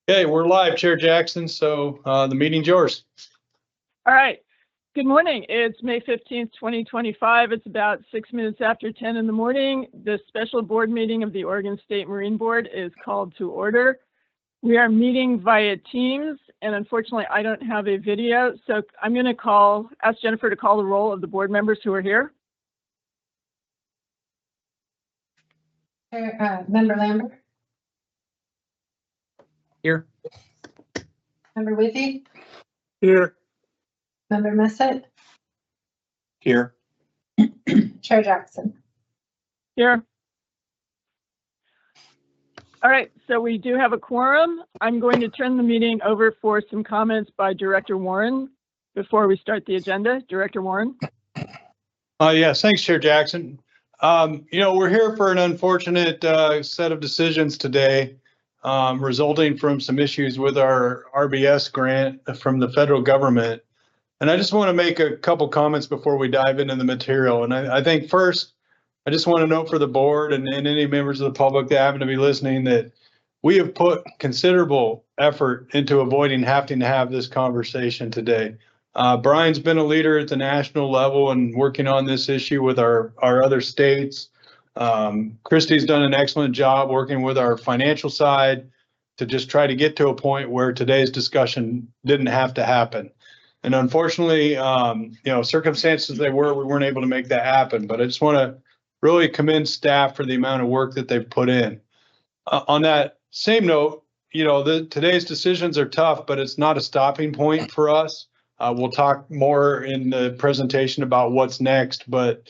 Okay, we're live, Chair Jackson, so the meeting's yours. All right. Good morning. It's May 15th, 2025. It's about 6 minutes after 10 in the morning. The special board meeting of the Oregon State Marine Board is called to order. We are meeting via Teams, and unfortunately, I don't have a video, so I'm going to ask Jennifer to call the roll of the board members who are here. Member Lambert? Here. Member Withy? Here. Member Messett? Here. Chair Jackson? Here. All right, so we do have a quorum. I'm going to turn the meeting over for some comments by Director Warren before we start the agenda. Director Warren. Yes, thanks, Chair Jackson. We're here for an unfortunate set of decisions today resulting from some issues with our RBS grant from the federal government. And I just want to make a couple comments before we dive into the material. And I think first, I just want to note for the board and any members of the public that happen to be listening that we have put considerable effort into avoiding having to have this conversation today. Brian's been a leader at the national level and working on this issue with our other states. Christy's done an excellent job working with our financial side to just try to get to a point where today's discussion didn't have to happen. And unfortunately, circumstances we weren't able to make that happen. But I just want to really commend staff for the amount of work that they've put in. On that same note, today's decisions are tough, but it's not a stopping point for us. We'll talk more in the presentation about what's next, but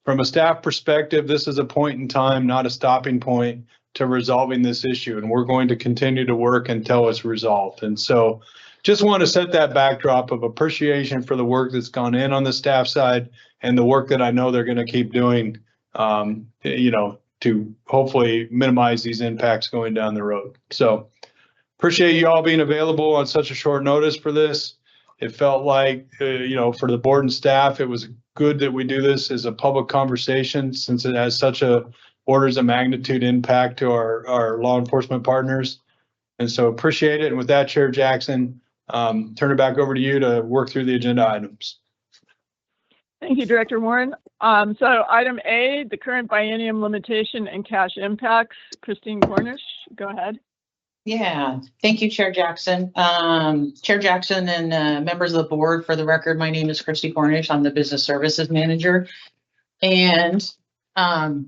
from a staff perspective, this is a point in time, not a stopping point to resolving this issue. And we're going to continue to work until it's resolved. And so just want to set that backdrop of appreciation for the work that's gone in on the staff side and the work that I know they're going to keep doing, to hopefully minimize these impacts going down the road. So appreciate you all being available on such a short notice for this. It felt like, for the board and staff, it was good that we do this as a public conversation since it has such a orders of magnitude impact to our law enforcement partners. And so appreciate it. And with that, Chair Jackson, turn it back over to you to work through the agenda items. Thank you, Director Warren. So item A, the current biennium limitation and cash impacts. Christine Cornish, go ahead. Yeah, thank you, Chair Jackson. Chair Jackson and members of the board, for the record, my name is Christy Cornish. I'm the Business Services Manager. And hold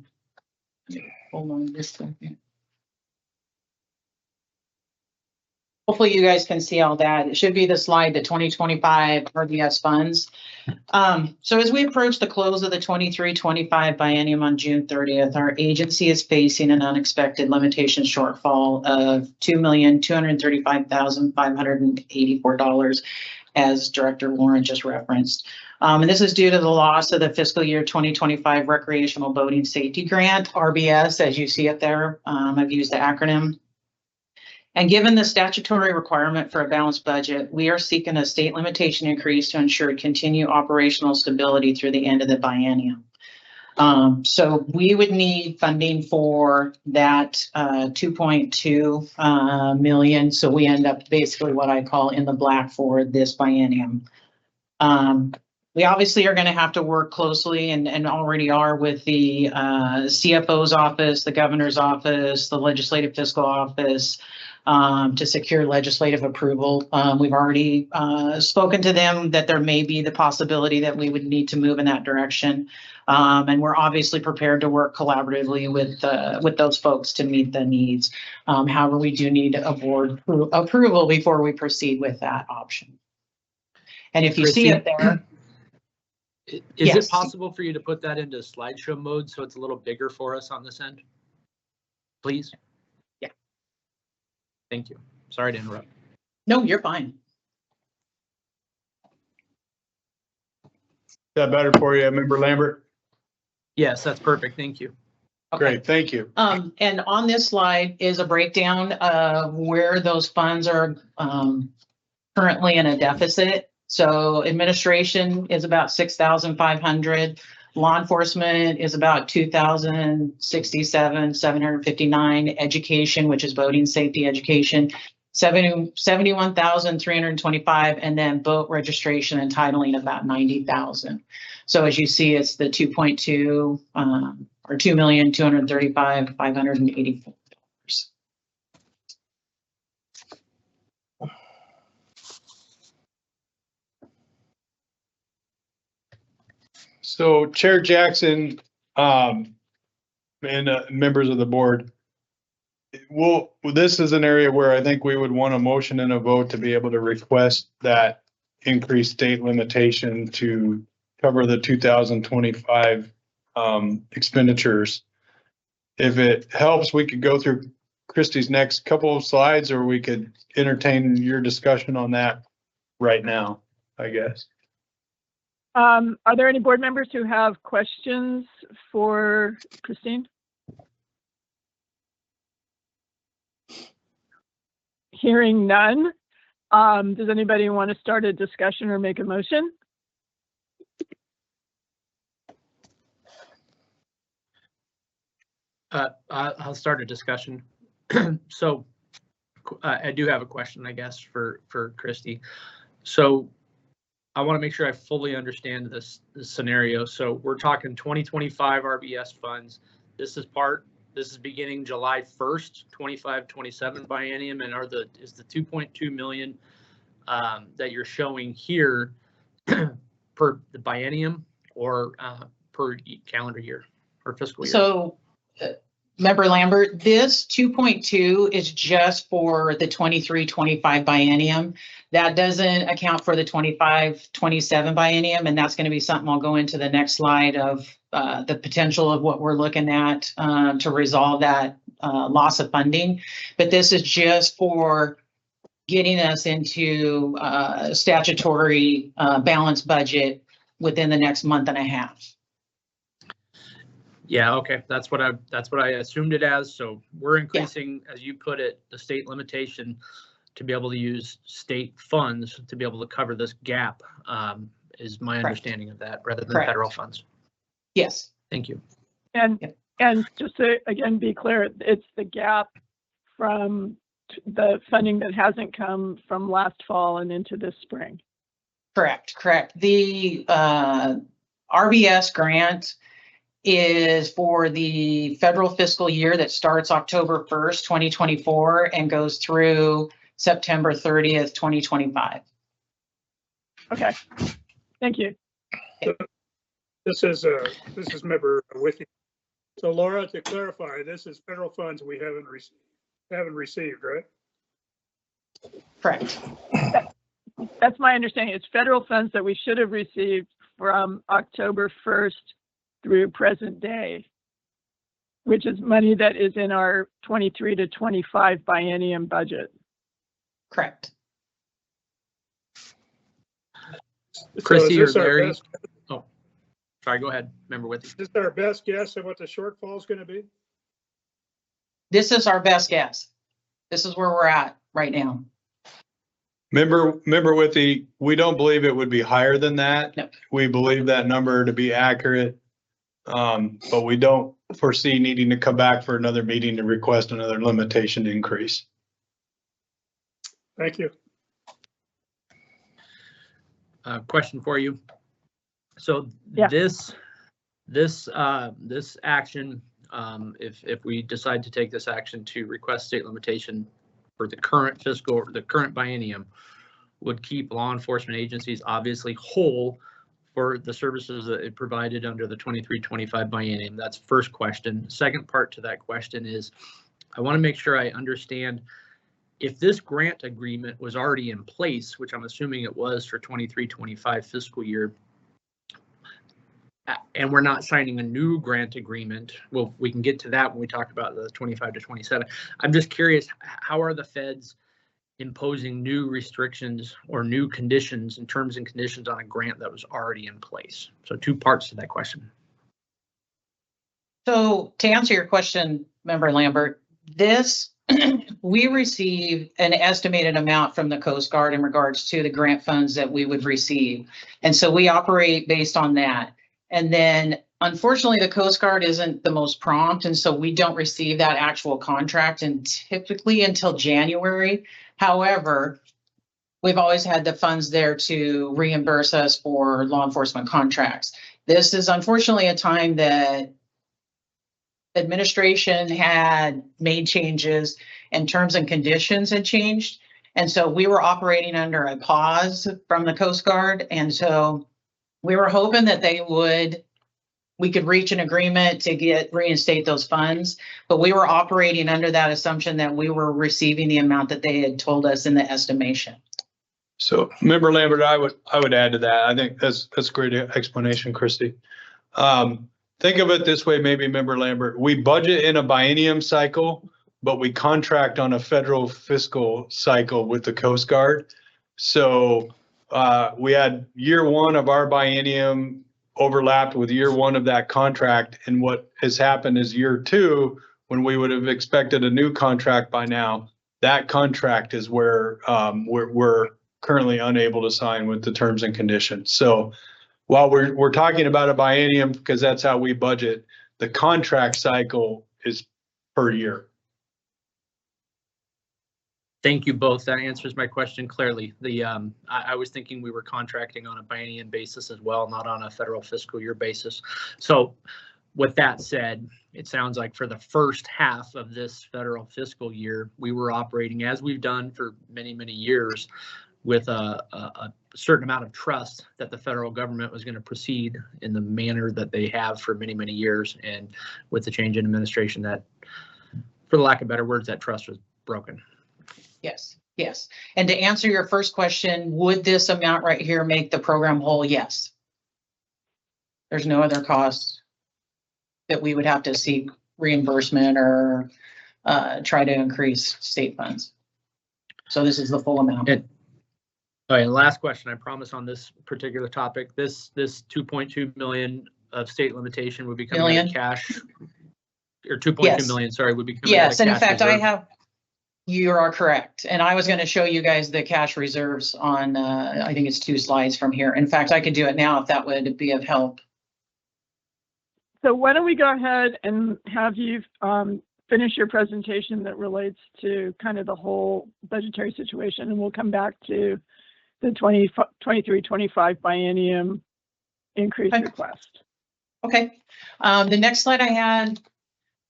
on just a second. Hopefully you guys can see all that. It should be the slide, the 2025 RBS funds. So as we approach the close of the 23-25 biennium on June 30th, our agency is facing an unexpected limitation shortfall of $2,235,584, as Director Warren just referenced. And this is due to the loss of the fiscal year 2025 Recreational Boating Safety Grant, RBS, as you see it there. I've used the acronym. And given the statutory requirement for a balanced budget, we are seeking a state limitation increase to ensure continued operational stability through the end of the biennium. So we would need funding for that 2.2 million. So we end up basically what I call in the black for this biennium. We obviously are going to have to work closely and already are with the CFO's office, the governor's office, the legislative fiscal office, to secure legislative approval. We've already spoken to them that there may be the possibility that we would need to move in that direction. And we're obviously prepared to work collaboratively with those folks to meet the needs. However, we do need a board approval before we proceed with that option. And if you see it there. Is yes. it possible for you to put that into slideshow mode so it's a little bigger for us on this end? Please? Yeah. Thank you. Sorry to interrupt. No, you're fine. Is that better for you, Member Lambert? Yes, that's perfect. Thank you. Okay. Great, thank you. And on this slide is a breakdown of where those funds are currently in a deficit. So administration is about 6,500. Law enforcement is about 2,067, 759. Education, which is boating safety education, 71,325, and then boat registration and titling about 90,000. So as you see, it's the 2.2 or 2,235,584. So Chair Jackson, and members of the board, this is an area where I think we would want a motion and a vote to be able to request that increased state limitation to cover the 2025 expenditures. If it helps, we could go through Christie's next couple of slides, or we could entertain your discussion on that right now, I guess. Are there any board members who have questions for Christine? Hearing none, does anybody want to start a discussion or make a motion? I'll start a discussion. So I do have a question, I guess, for Christy. So I want to make sure I fully understand this scenario. So we're talking 2025 RBS funds. This is beginning July 1st, 25-27 biennium, and is the 2.2 million that you're showing here per the biennium or per calendar year or fiscal year? So Member Lambert, this 2.2 is just for the 23-25 biennium. That doesn't account for the 25-27 biennium, and that's going to be something I'll go into the next slide of the potential of what we're looking at to resolve that loss of funding. But this is just for getting us into statutory balanced budget within the next month and a half. Yeah, okay, that's what I assumed it as. So we're increasing, as you put it, the state limitation to be able to use state funds to be able to cover this gap, is my understanding of that, rather than federal funds. Yes. Thank you. And just to again be clear, it's the gap from the funding that hasn't come from last fall and into this spring. Correct. The RBS grant is for the federal fiscal year that starts October 1st, 2024 and goes through September 30th, 2025. Okay, thank you. This is member Wiki. So Laura, to clarify, this is federal funds we haven't received, right? Correct. That's my understanding. It's federal funds that we should have received from October 1st through present day, which is money that is in our 23-25 biennium budget. Correct. Christy or So Gary? Oh, sorry, go ahead. Member with you. Is this our best guess at what the shortfall is going to be? This is our best guess. This is where we're at right now. Member Withy, we don't believe it would be higher than that. No. We believe that number to be accurate. But we don't foresee needing to come back for another meeting to request another limitation increase. Thank you. Question for you. So Yeah. this action, if we decide to take this action to request state limitation for the current biennium, would keep law enforcement agencies obviously whole for the services that it provided under the 23-25 biennium. That's first question. Second part to that question is, I want to make sure I understand if this grant agreement was already in place, which I'm assuming it was for 23-25 fiscal year, and we're not signing a new grant agreement. Well, we can get to that when we talk about the 25-27. I'm just curious, how are the feds imposing new restrictions or new conditions and terms and conditions on a grant that was already in place? So two parts to that question. So to answer your question, Member Lambert, we receive an estimated amount from the Coast Guard in regards to the grant funds that we would receive. And so we operate based on that. And then unfortunately, the Coast Guard isn't the most prompt. And so we don't receive that actual contract and typically until January. However, we've always had the funds there to reimburse us for law enforcement contracts. This is unfortunately a time that administration had made changes and terms and conditions had changed. And so we were operating under a pause from the Coast Guard. And so we were hoping that we could reach an agreement to reinstate those funds, but we were operating under that assumption that we were receiving the amount that they had told us in the estimation. So, Member Lambert, I would add to that. I think that's a great explanation, Christy. Think of it this way, maybe, Member Lambert. We budget in a biennium cycle, but we contract on a federal fiscal cycle with the Coast Guard. So we had year one of our biennium overlapped with year one of that contract, and what has happened is year two, when we would have expected a new contract by now, that contract is where we're currently unable to sign with the terms and conditions. So while we're talking about a biennium because that's how we budget, the contract cycle is per year. Thank you both. That answers my question clearly. I was thinking we were contracting on a biennium basis as well, not on a federal fiscal year basis. So with that said, it sounds like for the first half of this federal fiscal year, we were operating as we've done for many, many years with a certain amount of trust that the federal government was going to proceed in the manner that they have for many, many years. And with the change in administration, that, for the lack of better words, that trust was broken. Yes, yes. And to answer your first question, would this amount right here make the program whole? Yes. There's no other costs that we would have to seek reimbursement or try to increase state funds. So this is the full amount. All right, and last question, I promise on this particular topic, this 2.2 million of state limitation would be coming out of cash, or 2.2 million, sorry, would be coming out of cash. Yes, and in fact, reserve. You are correct. And I was going to show you guys the cash reserves on, I think it's 2 slides from here. In fact, I could do it now if that would be of help. So why don't we go ahead and have you finish your presentation that relates to kind of the whole budgetary situation, and we'll come back to the 23-25 biennium increase request. Okay. The next slide I had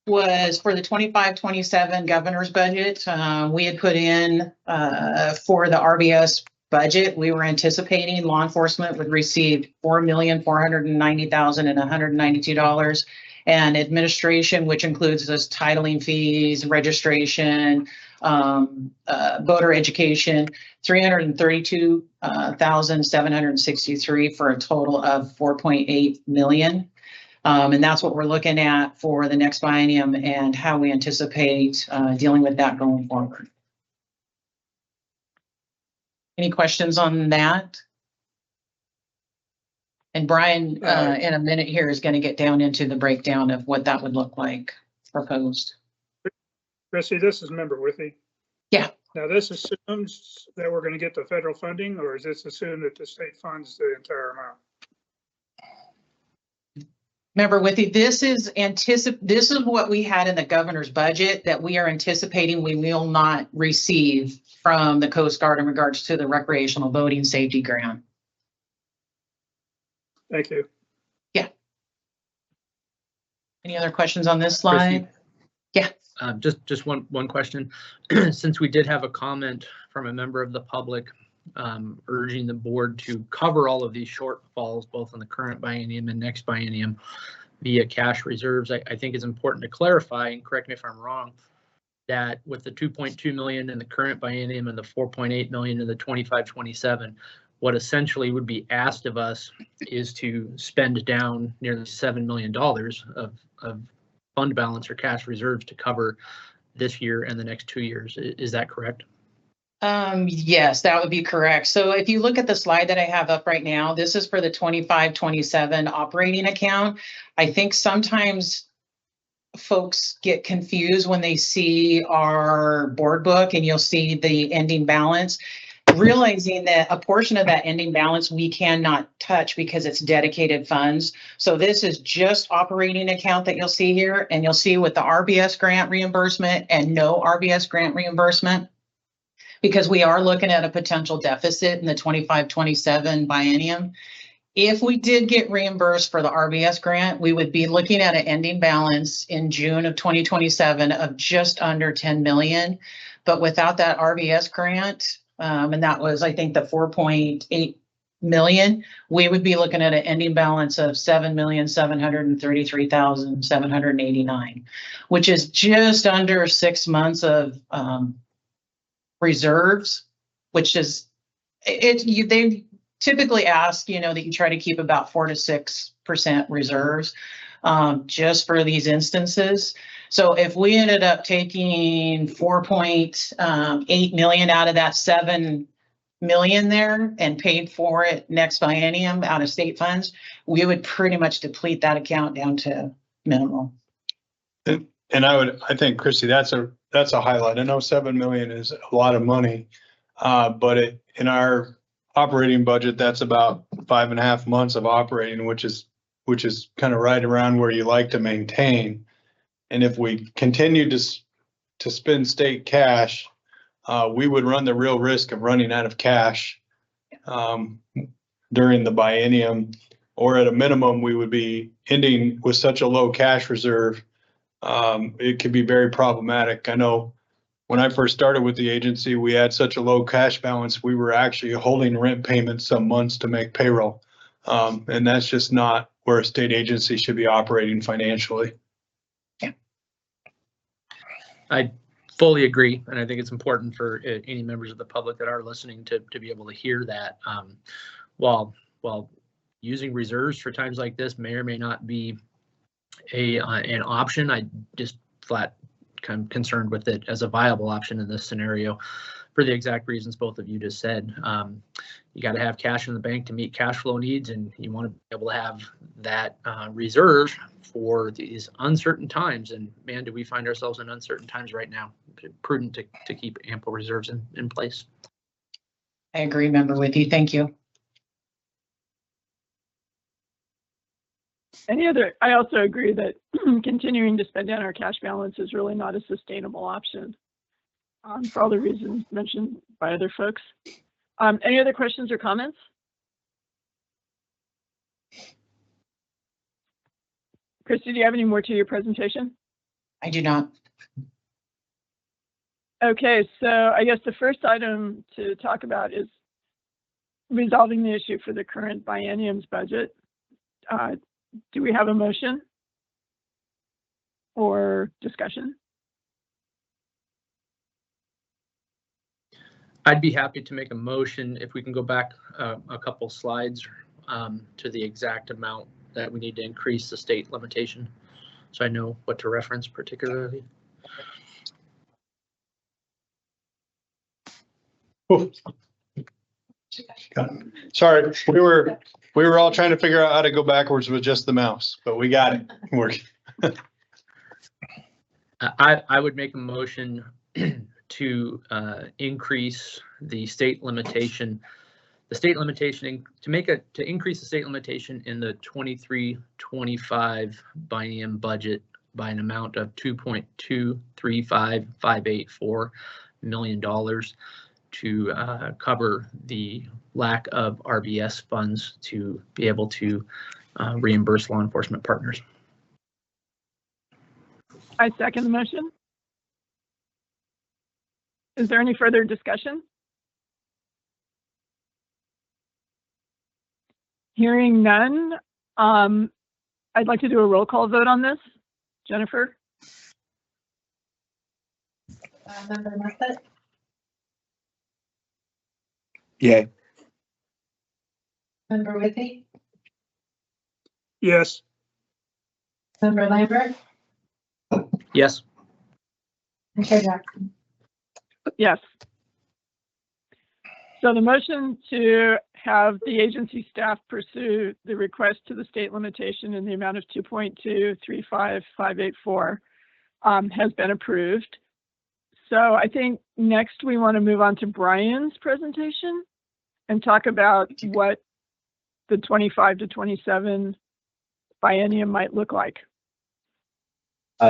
was for the 25-27 governor's budget. We had put in for the RBS budget, we were anticipating law enforcement would receive $4,490,192, and administration, which includes those titling fees, registration, voter education, $332,763 for a total of $4.8 million. And that's what we're looking at for the next biennium and how we anticipate dealing with that going forward. Any questions on that? And Brian, in a minute here, is going to get down into the breakdown of what that would look like proposed. Chrissy, this is Member Withy. Yeah. Now, this assumes that we're going to get the federal funding, or is this assume that the state funds the entire amount? Remember, Withy, this is what we had in the governor's budget that we are anticipating we will not receive from the Coast Guard in regards to the recreational boating safety grant. Thank you. Yeah. Any other questions on this slide? Chrissy, yeah. Just one question. Since we did have a comment from a member of the public urging the board to cover all of these shortfalls, both in the current biennium and next biennium, via cash reserves, I think it's important to clarify, and correct me if I'm wrong, that with the 2.2 million in the current biennium and the 4.8 million in the 25-27, what essentially would be asked of us is to spend down nearly $7 million of fund balance or cash reserves to cover this year and the next 2 years. Is that correct? Yes, that would be correct. So if you look at the slide that I have up right now, this is for the 25-27 operating account. I think sometimes folks get confused when they see our board book and you'll see the ending balance, realizing that a portion of that ending balance we cannot touch because it's dedicated funds. So this is just operating account that you'll see here, and you'll see with the RBS grant reimbursement and no RBS grant reimbursement, because we are looking at a potential deficit in the 25-27 biennium. If we did get reimbursed for the RBS grant, we would be looking at an ending balance in June of 2027 of just under 10 million. But without that RBS grant, and that was, I think, the 4.8 million, we would be looking at an ending balance of 7,733,789, which is just under 6 months of reserves, which is they typically ask, that you try to keep about 4 to 6% reserves just for these instances. So if we ended up taking 4.8 million out of that 7 million there and paid for it next biennium out of state funds, we would pretty much deplete that account down to minimal. And I think, Christy, that's a highlight. I know 7 million is a lot of money, but in our operating budget, that's about 5.5 months of operating, which is kind of right around where you like to maintain. And if we continue to spend state cash, we would run the real risk of running out of cash during the biennium, or at a minimum, we would be ending with such a low cash reserve. It could be very problematic. I know when I first started with the agency, we had such a low cash balance, we were actually holding rent payments some months to make payroll. And that's just not where a state agency should be operating financially. Yeah. I fully agree. And I think it's important for any members of the public that are listening to be able to hear that. While using reserves for times like this may or may not be an option, I just flat kind of concerned with it as a viable option in this scenario for the exact reasons both of you just said. You got to have cash in the bank to meet cash flow needs, and you want to be able to have that reserve for these uncertain times. And man, do we find ourselves in uncertain times right now. It's prudent to keep ample reserves in place. I agree, member with you. Thank you. I also agree that continuing to spend down our cash balance is really not a sustainable option for all the reasons mentioned by other folks. Any other questions or comments? Christy, do you have any more to your presentation? I do not. Okay, so I guess the first item to talk about is resolving the issue for the current biennium's budget. Do we have a motion or discussion? I'd be happy to make a motion if we can go back a couple slides to the exact amount that we need to increase the state limitation, so I know what to reference particularly. Sorry, we were all trying to figure out how to go backwards with just the mouse, but we got it working. I would make a motion to increase the state limitation. To increase the state limitation in the 23-25 biennium budget by an amount of $2.235584 million to cover the lack of RBS funds to be able to reimburse law enforcement partners. I second the motion. Is there any further discussion? Hearing none, I'd like to do a roll call vote on this. Jennifer? Member Mussett? Yay. Member Withy? Yes. Member Lambert? Yes. And Chair Jackson? Yes. So the motion to have the agency staff pursue the request to the state limitation in the amount of $2.235584 has been approved. So I think next we want to move on to Brian's presentation and talk about what the 25 to 27 biennium might look like.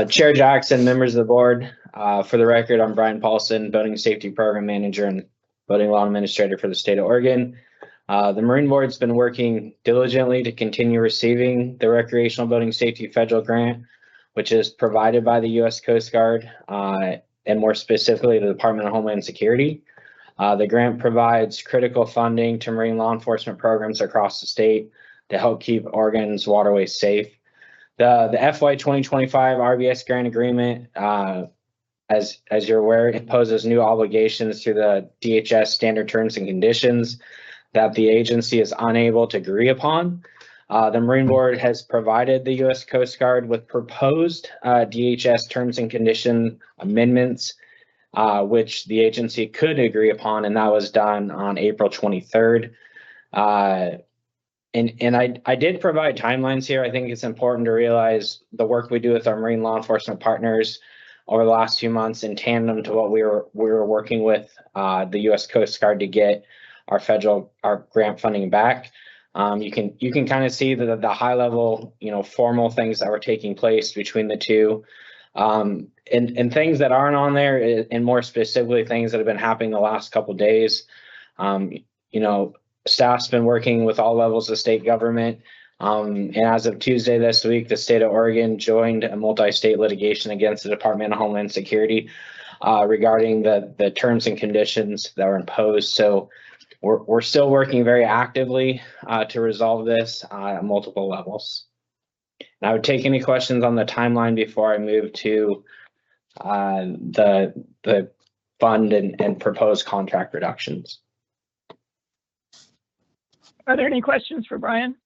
Chair Jackson, members of the board, for the record, I'm Brian Paulson, Boating Safety Program Manager and Boating Law Administrator for the state of Oregon. The Marine Board's been working diligently to continue receiving the Recreational Boating Safety Federal Grant, which is provided by the U.S. Coast Guard, and more specifically the Department of Homeland Security. The grant provides critical funding to marine law enforcement programs across the state to help keep Oregon's waterways safe. The FY 2025 RBS grant agreement, as you're aware, imposes new obligations through the DHS standard terms and conditions that the agency is unable to agree upon. The Marine Board has provided the U.S. Coast Guard with proposed DHS terms and condition amendments, which the agency could agree upon, and that was done on April 23rd. And I did provide timelines here. I think it's important to realize the work we do with our marine law enforcement partners over the last few months in tandem to what we were working with the U.S. Coast Guard to get our grant funding back. You can kind of see the high level, formal things that were taking place between the two. And things that aren't on there, and more specifically things that have been happening the last couple of days. Staff's been working with all levels of state government. And as of Tuesday this week, the state of Oregon joined a multi-state litigation against the Department of Homeland Security regarding the terms and conditions that were imposed. So we're still working very actively to resolve this at multiple levels. And I would take any questions on the timeline before I move to the fund and proposed contract reductions. Are there any questions for Brian?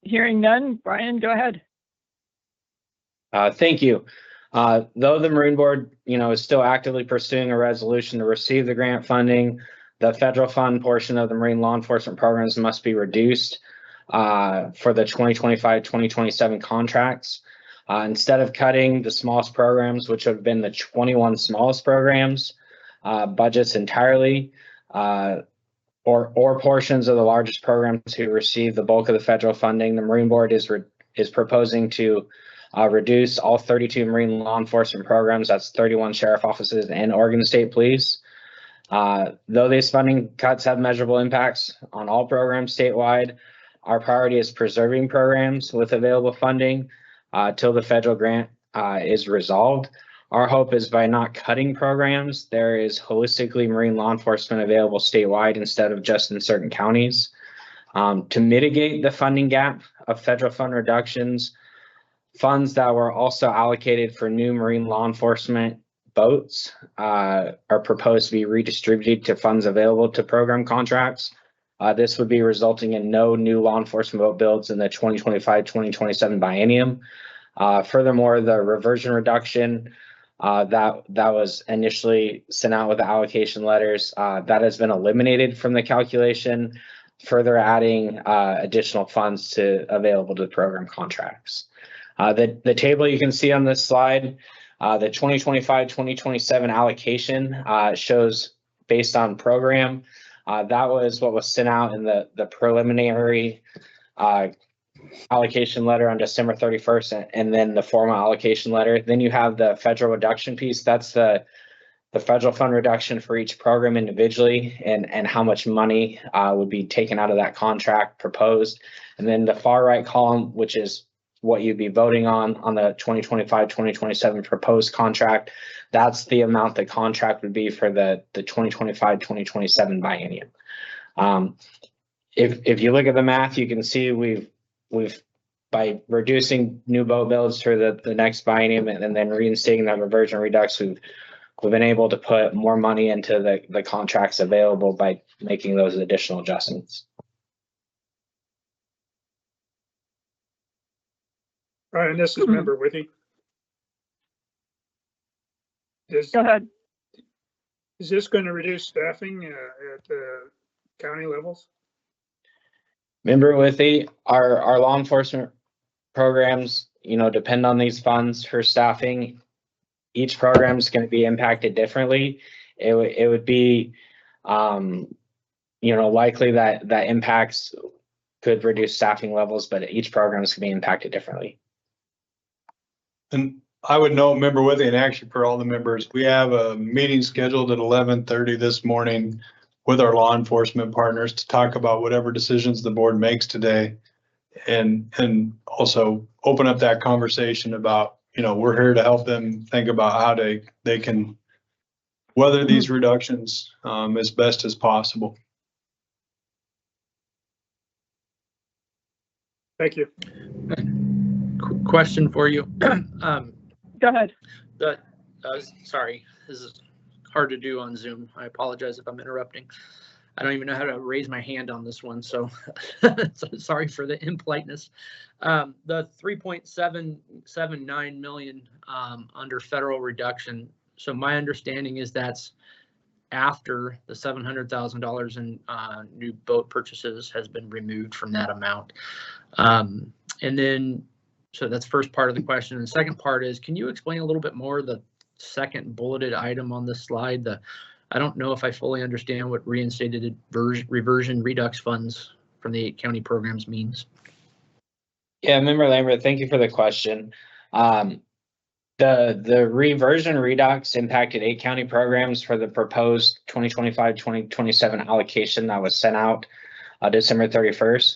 Hearing none, Brian, go ahead. Thank you. Though the Marine Board, is still actively pursuing a resolution to receive the grant funding, the federal fund portion of the marine law enforcement programs must be reduced for the 2025-2027 contracts. Instead of cutting the smallest programs, which have been the 21 smallest programs, budgets entirely, or portions of the largest programs who receive the bulk of the federal funding, the Marine Board is proposing to reduce all 32 marine law enforcement programs. That's 31 sheriff offices and Oregon State Police. Though these funding cuts have measurable impacts on all programs statewide, our priority is preserving programs with available funding till the federal grant is resolved. Our hope is by not cutting programs, there is holistically marine law enforcement available statewide instead of just in certain counties. To mitigate the funding gap of federal fund reductions, funds that were also allocated for new marine law enforcement boats are proposed to be redistributed to funds available to program contracts. This would be resulting in no new law enforcement boat builds in the 2025-2027 biennium. Furthermore, the reversion reduction that was initially sent out with the allocation letters, that has been eliminated from the calculation, further adding additional funds available to the program contracts. The table you can see on this slide, the 2025-2027 allocation shows based on program. That was what was sent out in the preliminary allocation letter on December 31st, and then the formal allocation letter. Then you have the federal reduction piece. That's the federal fund reduction for each program individually, and how much money would be taken out of that contract proposed. And then the far right column, which is what you'd be voting on the 2025-2027 proposed contract, that's the amount the contract would be for the 2025-2027 biennium. If you look at the math, you can see we've by reducing new boat builds for the next biennium and then reinstating that reversion redux, we've been able to put more money into the contracts available by making those additional adjustments. Brian, this is Member Withy. Go ahead. Is this going to reduce staffing at the county levels? Member Withy, our law enforcement programs, depend on these funds for staffing. Each program is going to be impacted differently. It would be, likely that impacts could reduce staffing levels, but each program is going to be impacted differently. And I would note, Member Withy, and actually for all the members, we have a meeting scheduled at 11:30 this morning with our law enforcement partners to talk about whatever decisions the board makes today. And also open up that conversation about, we're here to help them think about how they can weather these reductions as best as possible. Thank you. Question for you. Go ahead. Sorry, this is hard to do on Zoom. I apologize if I'm interrupting. I don't even know how to raise my hand on this one, so sorry for the impoliteness. The 3.779 million under federal reduction. So my understanding is that's after the $700,000 in new boat purchases has been removed from that amount. And then, so that's first part of the question. And the second part is, can you explain a little bit more the second bulleted item on this slide? I don't know if I fully understand what reinstated reversion redux funds from the 8 county programs means. Yeah, Member Lambert, thank you for the question. The reversion redux impacted 8 county programs for the proposed 2025-2027 allocation that was sent out December 31st.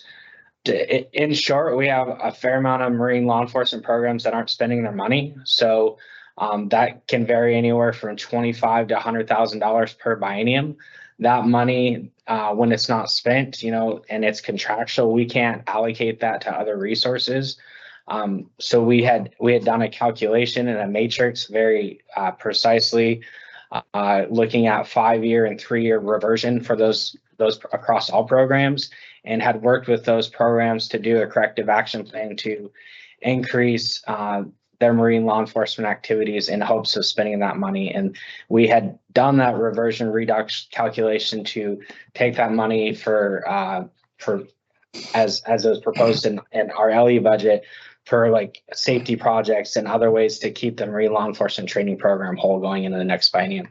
In short, we have a fair amount of marine law enforcement programs that aren't spending their money. So that can vary anywhere from $25,000 to $100,000 per biennium. That money, when it's not spent, and it's contractual, we can't allocate that to other resources. So we had done a calculation in a matrix very precisely, looking at 5-year and 3-year reversion for those across all programs, and had worked with those programs to do a corrective action plan to increase their marine law enforcement activities in hopes of spending that money. And we had done that reversion redux calculation to take that money for as it was proposed in our LE budget for like safety projects and other ways to keep the marine law enforcement training program whole going into the next biennium.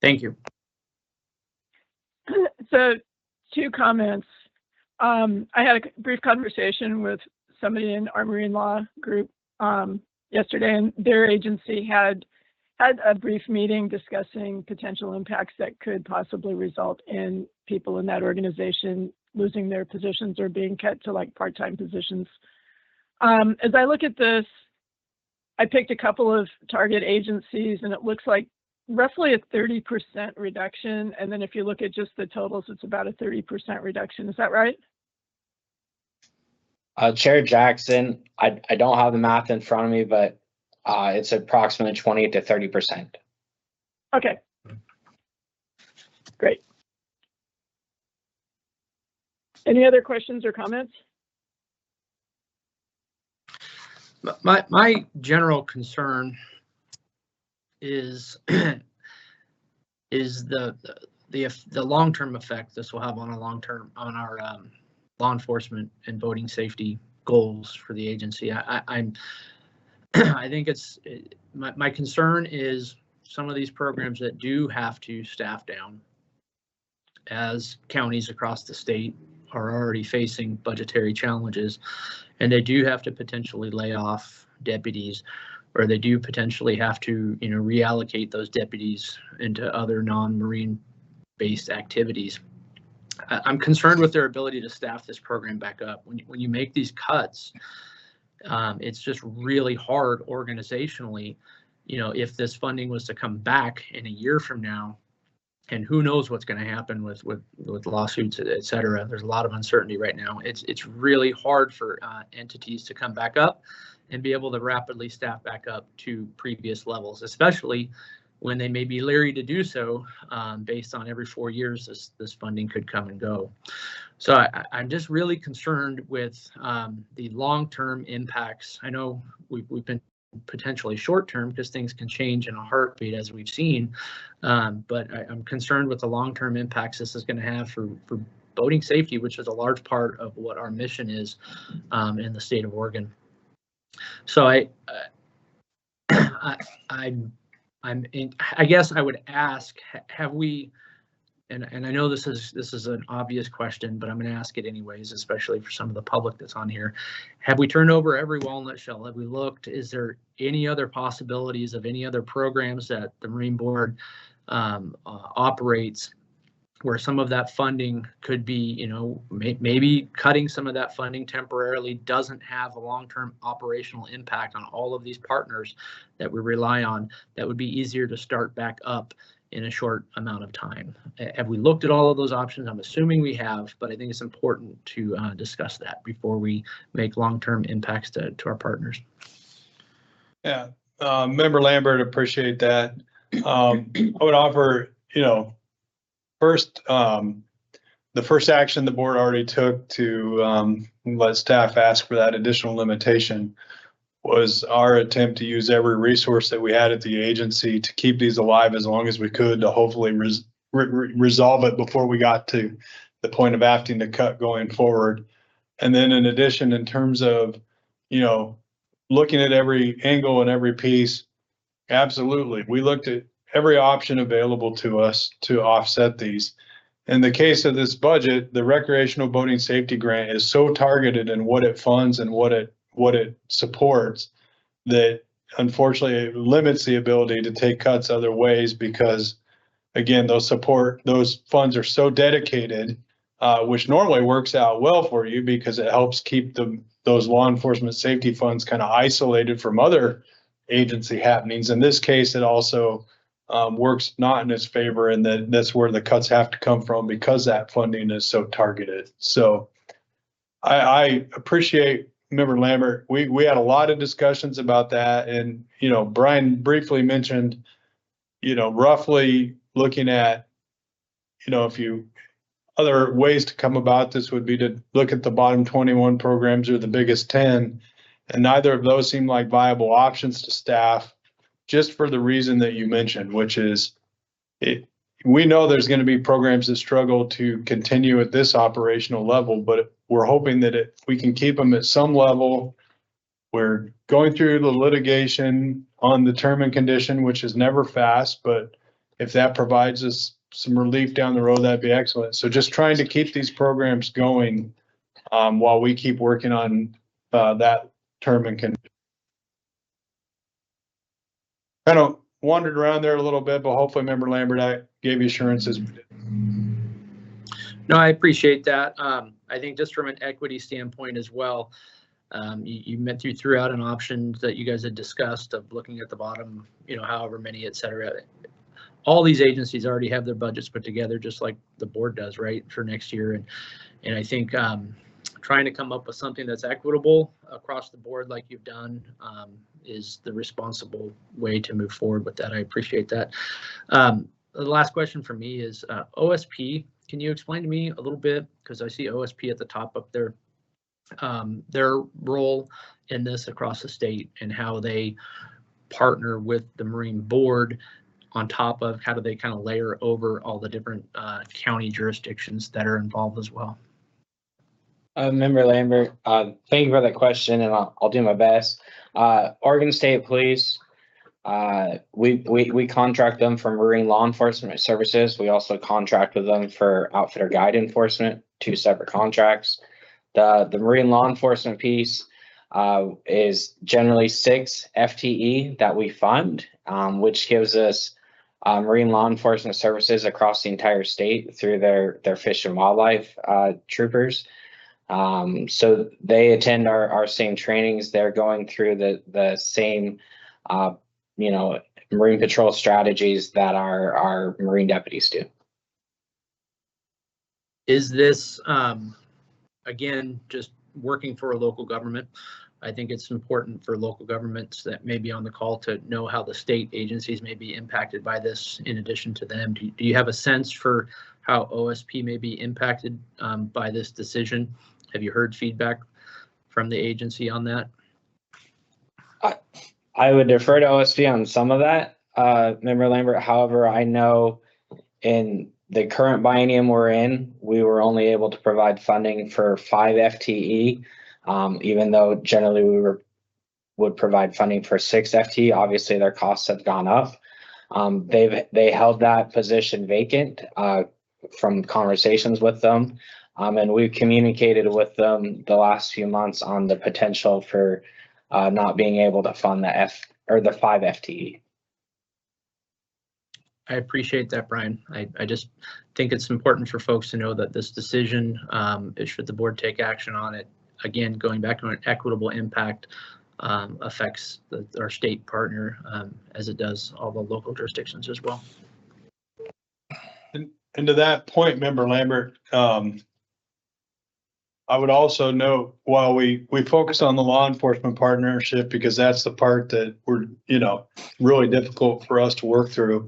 Thank you. So 2 comments. I had a brief conversation with somebody in our marine law group yesterday, and their agency had a brief meeting discussing potential impacts that could possibly result in people in that organization losing their positions or being cut to like part-time positions. As I look at this, I picked a couple of target agencies, and it looks like roughly a 30% reduction. And then if you look at just the totals, it's about a 30% reduction. Is that right? Chair Jackson, I don't have the math in front of me, but it's approximately 20 to 30%. Okay. Great. Any other questions or comments? My general concern is the long-term effect this will have on our law enforcement and boating safety goals for the agency. I think my concern is some of these programs that do have to staff down, as counties across the state are already facing budgetary challenges, and they do have to potentially lay off deputies, or they do potentially have to, reallocate those deputies into other non-marine based activities. I'm concerned with their ability to staff this program back up. When you make these cuts, it's just really hard organizationally. If this funding was to come back in a year from now, and who knows what's going to happen with lawsuits, et cetera. There's a lot of uncertainty right now. It's really hard for entities to come back up and be able to rapidly staff back up to previous levels, especially when they may be leery to do so, based on every 4 years this funding could come and go. So I'm just really concerned with the long-term impacts. I know we've been potentially short-term because things can change in a heartbeat, as we've seen, but I'm concerned with the long-term impacts this is going to have for boating safety, which is a large part of what our mission is in the state of Oregon. So I'm I guess I would ask, have we, and I know this is an obvious question, but I'm going to ask it anyways, especially for some of the public that's on here. Have we turned over every walnut shell? Have we looked? Is there any other possibilities of any other programs that the Marine Board operates, where some of that funding could be, maybe cutting some of that funding temporarily doesn't have a long-term operational impact on all of these partners that we rely on, that would be easier to start back up in a short amount of time? Have we looked at all of those options? I'm assuming we have, but I think it's important to discuss that before we make long-term impacts to our partners. Yeah, Member Lambert, appreciate that. I would offer, first, the first action the board already took to let staff ask for that additional limitation was our attempt to use every resource that we had at the agency to keep these alive as long as we could, to hopefully resolve it before we got to the point of having to cut going forward. And then in addition, in terms of, looking at every angle and every piece, absolutely. We looked at every option available to us to offset these. In the case of this budget, the recreational boating safety grant is so targeted in what it funds and what it supports that unfortunately it limits the ability to take cuts other ways, because again, those funds are so dedicated, which normally works out well for you because it helps keep those law enforcement safety funds kind of isolated from other agency happenings. In this case, it also works not in its favor, and that's where the cuts have to come from because that funding is so targeted. So I appreciate Member Lambert. We had a lot of discussions about that, and Brian briefly mentioned, roughly looking at, other ways to come about this would be to look at the bottom 21 programs or the biggest 10, and neither of those seem like viable options to staff, just for the reason that you mentioned, which is we know there's going to be programs that struggle to continue at this operational level, but we're hoping that if we can keep them at some level, we're going through the litigation on the term and condition, which is never fast, but if that provides us some relief down the road, that'd be excellent. So just trying to keep these programs going while we keep working on that term and condition. Kind of wandered around there a little bit, but hopefully, Member Lambert, I gave you assurances. No, I appreciate that. I think just from an equity standpoint as well, you threw out an option that you guys had discussed of looking at the bottom, however many, et cetera. All these agencies already have their budgets put together, just like the board does, right, for next year. And I think trying to come up with something that's equitable across the board, like you've done, is the responsible way to move forward with that. I appreciate that. The last question for me is OSP. Can you explain to me a little bit, because I see OSP at the top up there, their role in this across the state and how they partner with the Marine Board, on top of how do they kind of layer over all the different county jurisdictions that are involved as well? Member Lambert, thank you for that question, and I'll do my best. Oregon State Police, we contract them for marine law enforcement services. We also contract with them for outfitter guide enforcement, 2 separate contracts. The marine law enforcement piece is generally 6 FTE that we fund, which gives us marine law enforcement services across the entire state through their fish and wildlife troopers. So they attend our same trainings. They're going through the same, marine patrol strategies that our marine deputies do. Is this, again, just working for a local government? I think it's important for local governments that may be on the call to know how the state agencies may be impacted by this in addition to them. Do you have a sense for how OSP may be impacted by this decision? Have you heard feedback from the agency on that? I would defer to OSP on some of that, Member Lambert. However, I know in the current biennium we're in, we were only able to provide funding for 5 FTE, even though generally we would provide funding for 6 FTE. Obviously, their costs have gone up. They held that position vacant, from conversations with them. And we've communicated with them the last few months on the potential for, not being able to fund the 5 FTE. I appreciate that, Brian. I just think it's important for folks to know that this decision, should the board take action on it, again, going back to an equitable impact, affects our state partner, as it does all the local jurisdictions as well. And to that point, Member Lambert, I would also note, while we focus on the law enforcement partnership, because that's the part that we're, really difficult for us to work through.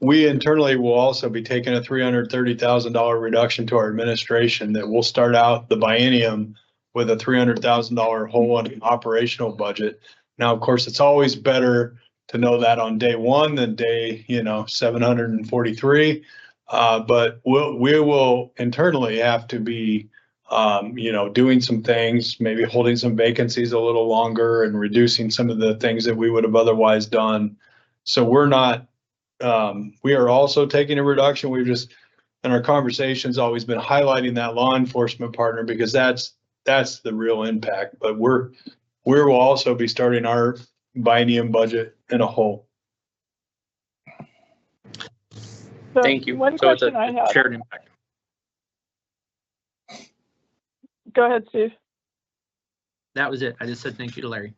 We internally will also be taking a $330,000 reduction to our administration that will start out the biennium with a $300,000 hole in the operational budget. Now, of course, it's always better to know that on day one than day, 743. But we will internally have to be, doing some things, maybe holding some vacancies a little longer and reducing some of the things that we would have otherwise done. So we're not, we are also taking a reduction. We've just, in our conversations, always been highlighting that law enforcement partner, because that's the real impact. But we will also be starting our biennium budget in a hole. So Thank you. One So it's question I a have. shared impact. Go ahead, Steve. That was it. I just said thank you to Larry.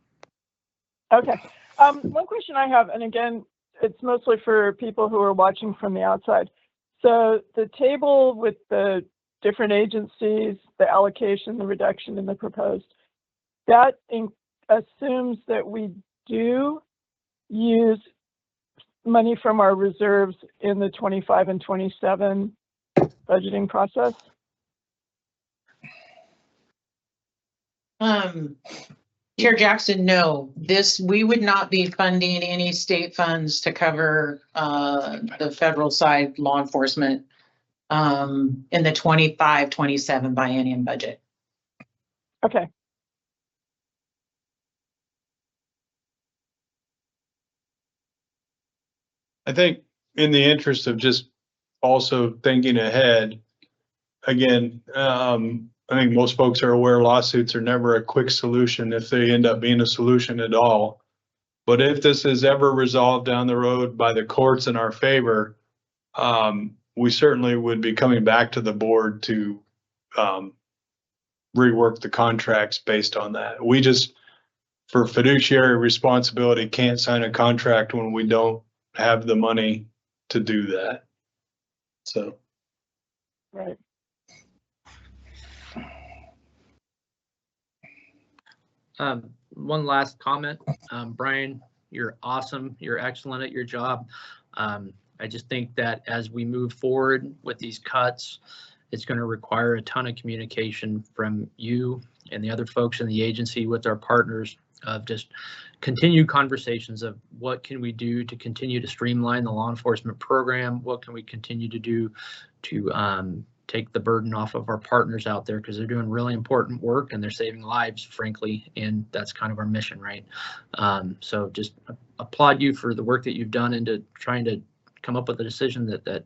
Okay. One question I have, and again, it's mostly for people who are watching from the outside. So the table with the different agencies, the allocation, the reduction, and the proposed, that assumes that we do use money from our reserves in the 25 and 27 budgeting process? Chair Jackson, no, we would not be funding any state funds to cover the federal side law enforcement in the 25-27 biennium budget. Okay. I think in the interest of just also thinking ahead, again, I think most folks are aware lawsuits are never a quick solution if they end up being a solution at all. But if this is ever resolved down the road by the courts in our favor, we certainly would be coming back to the board to rework the contracts based on that. We just, for fiduciary responsibility, can't sign a contract when we don't have the money to do that. So. Right. One last comment. Brian, you're awesome. You're excellent at your job. I just think that as we move forward with these cuts, it's going to require a ton of communication from you and the other folks in the agency with our partners, of just continued conversations of what can we do to continue to streamline the law enforcement program? What can we continue to do to take the burden off of our partners out there, because they're doing really important work and they're saving lives, frankly, and that's kind of our mission, right? So just applaud you for the work that you've done into trying to come up with a decision that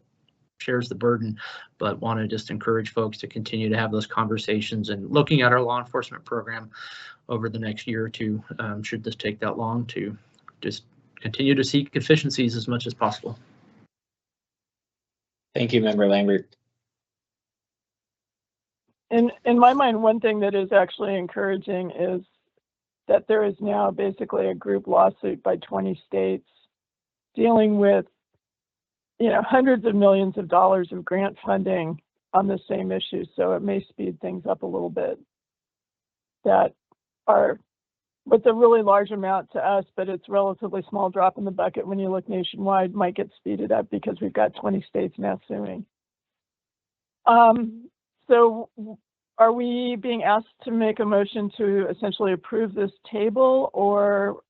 shares the burden, but want to just encourage folks to continue to have those conversations and looking at our law enforcement program over the next year or two, should this take that long, to just continue to seek efficiencies as much as possible. Thank you, Member Lambert. In my mind, one thing that is actually encouraging is that there is now basically a group lawsuit by 20 states dealing with, hundreds of millions of dollars of grant funding on the same issue. So it may speed things up a little bit. That are, what's a really large amount to us, but it's relatively small drop in the bucket when you look nationwide, might get speeded up because we've got 20 states now suing. So are we being asked to make a motion to essentially approve this table, or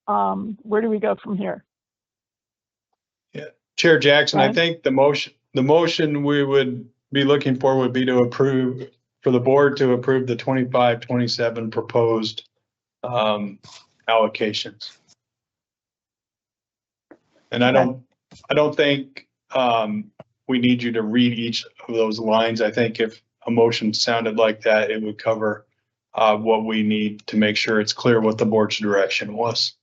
where do we go from here? Yeah, Chair Jackson, Brian? I think the motion we would be looking for would be to approve, for the board to approve the 25-27 proposed allocations. And I don't think we need you to read each of those lines. I think if a motion sounded like that, it would cover what we need to make sure it's clear what the board's direction was.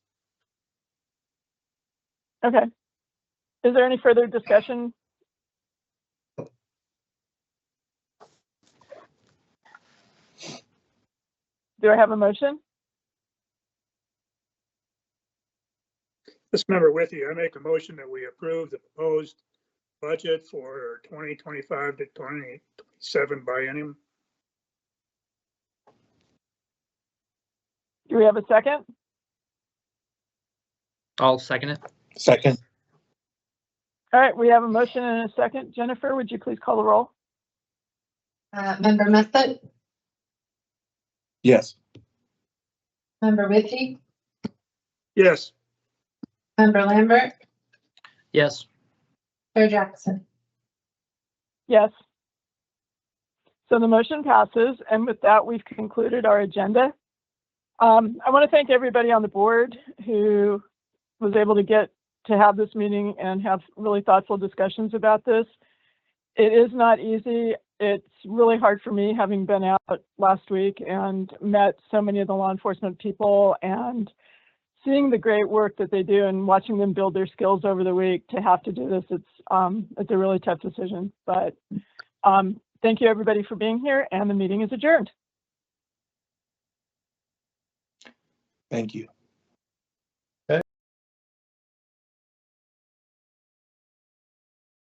Okay. Is there any further discussion? Do I have a motion? This member with you, I make a motion that we approve the proposed budget for 2025 to 2027 biennium. Do we have a second? I'll second it. Second. All right, we have a motion and a second. Jennifer, would you please call the roll? Member Methvin, Yes. member Whitty, Yes, member Lambert, Yes. Chair Jackson. Yes. So the motion passes, and with that, we've concluded our agenda. I want to thank everybody on the board who was able to get to have this meeting and have really thoughtful discussions about this. It is not easy. It's really hard for me, having been out last week and met so many of the law enforcement people and seeing the great work that they do and watching them build their skills over the week. To have to do this, it's a really tough decision. But thank you everybody for being here, and the meeting is adjourned. Thank you.